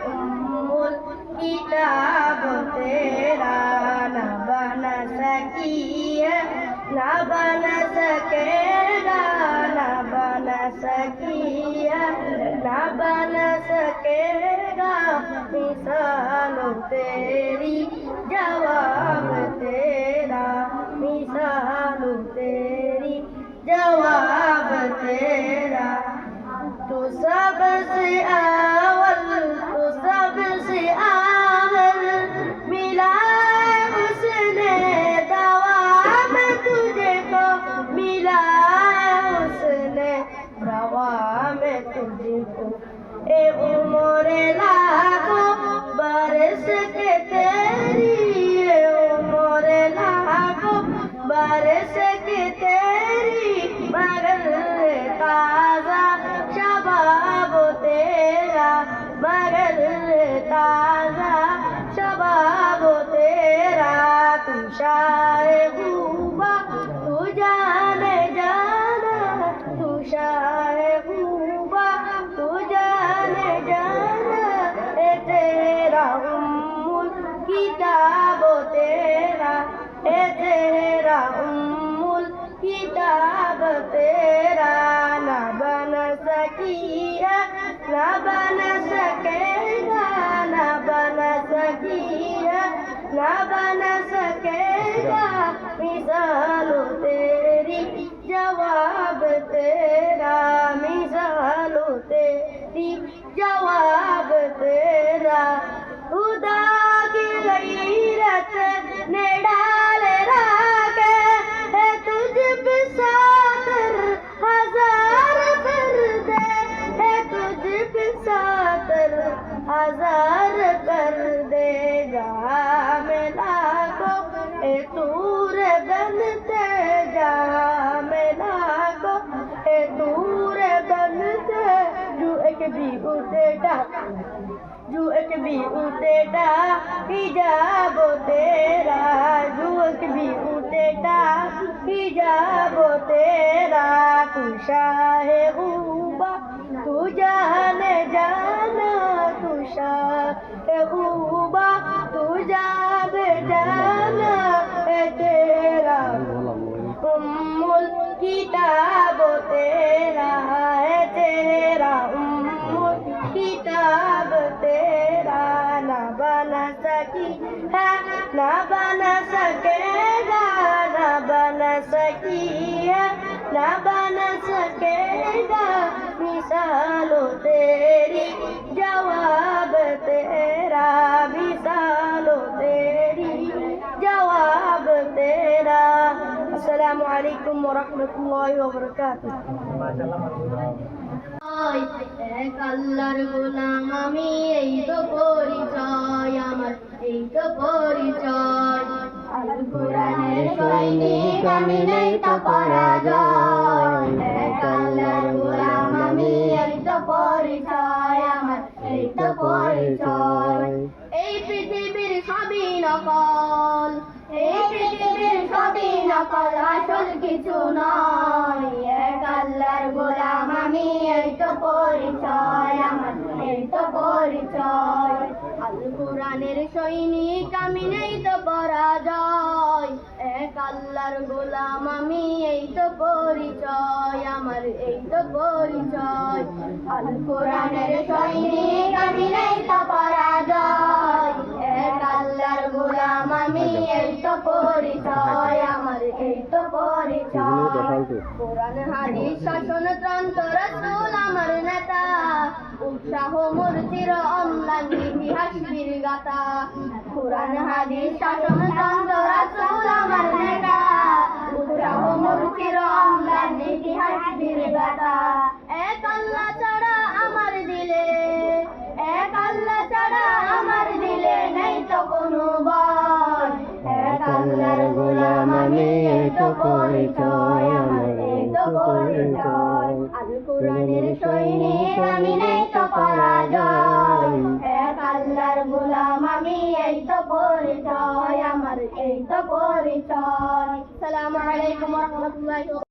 उम्मुल किताब तेरा न बन सकी है न बन सकेगा न बन सकी है न बन सकेगा मिसालों तेरी जवाब तेरा मिसालों तेरी जवाब तेरा तू सबसे अव्वल तू सबसे आखिर मिला उसने दवा में तुझे को मिला उसने दवा में तुझे को ए उम्र लाखों बरस के तेरी ए उम्र लाखों बरस के तेरी मगर ताजा शबाब तेरा मगर ताजा शबाब तेरा तू शाए खूबा तू जाने जाना तू शाए खूबा तू जाने जाना ए तेरा उम्मुल किताब तेरा ए तेरा उम्मुल किताब तेरा न बन सकी है न बन सकेगा न बन सकी है न बन सकेगा मिसालों तेरी जवाब तेरा मिसालों तेरी जवाब तेरा खुदा की गैरत ने डाल राखे है तुझ पे सातर हजार कर दे है तुझ पे सातर हजार कर देगा मैं लाखों ए तूर बनते जा मैं लाखों ए तूर बनते जो एक भी उठेगा जो एक भी उठेगा हिजाब तेरा जो एक भी उठेगा हिजाब तेरा तू शाहे खूबा तू जाने जाना तू शाहे खूबा तू जाने जाना ए तेरा उम्मुल किताब तेरा है तेरा उम्मुल किताब तेरा न बन सकी है न बन सकेगा न बन सकी है न बन सकेगा मिसालों तेरी जवाब तेरा मिसालों तेरी जवाब तेरा अस्सलामु अलैकुम वरहमतुल्लाहि वबरकातुहू এক আল্লাহর গোলাম আমি এই তো পরিচয় আমার এই তো পরিচয় আল কোরআনের সৈনিক আমি নেই তো পরাজয় এক আল্লাহর গোলাম আমি এই তো পরিচয় আমার এই তো পরিচয় এই পৃথিবীর সবই নকল এই পৃথিবীর সবই নকল আসল কিছু নয় এক আল্লাহর গোলাম আমি এই তো পরিচয় আমার এই তো পরিচয় আল কোরআনের সৈনিক আমি নেই তো পরাজয় এক আল্লাহর গোলাম আমি এই তো পরিচয় আমার এই তো পরিচয় আল কোরআনের সৈনিক আমি নেই তো পরাজয় এক আল্লাহর গোলাম আমি এই তো পরিচয় আমার এই তো পরিচয় কোরআন হাদিস শাসন তন্ত্র রাসূল আমার নেতা উৎসাহ মূর্তির অম্লান ইতিহাস বীর গাথা কোরআন হাদিস শাসন তন্ত্র রাসূল আমার নেতা উৎসাহ মূর্তির অম্লান ইতিহাস বীর গাথা এক আল্লাহ ছাড়া আমার দিলে এক আল্লাহ ছাড়া আমার দিলে নেই তো কোনো ভয় এক আল্লাহর গোলাম আমি এই তো পরিচয় আমার এই তো পরিচয় আল কোরআনের সৈনিক আমি নেই তো পরাজয় এক আল্লাহর গোলাম আমি এই তো পরিচয় আমার এই তো পরিচয় আসসালামু আলাইকুম ওয়া রাহমাতুল্লাহি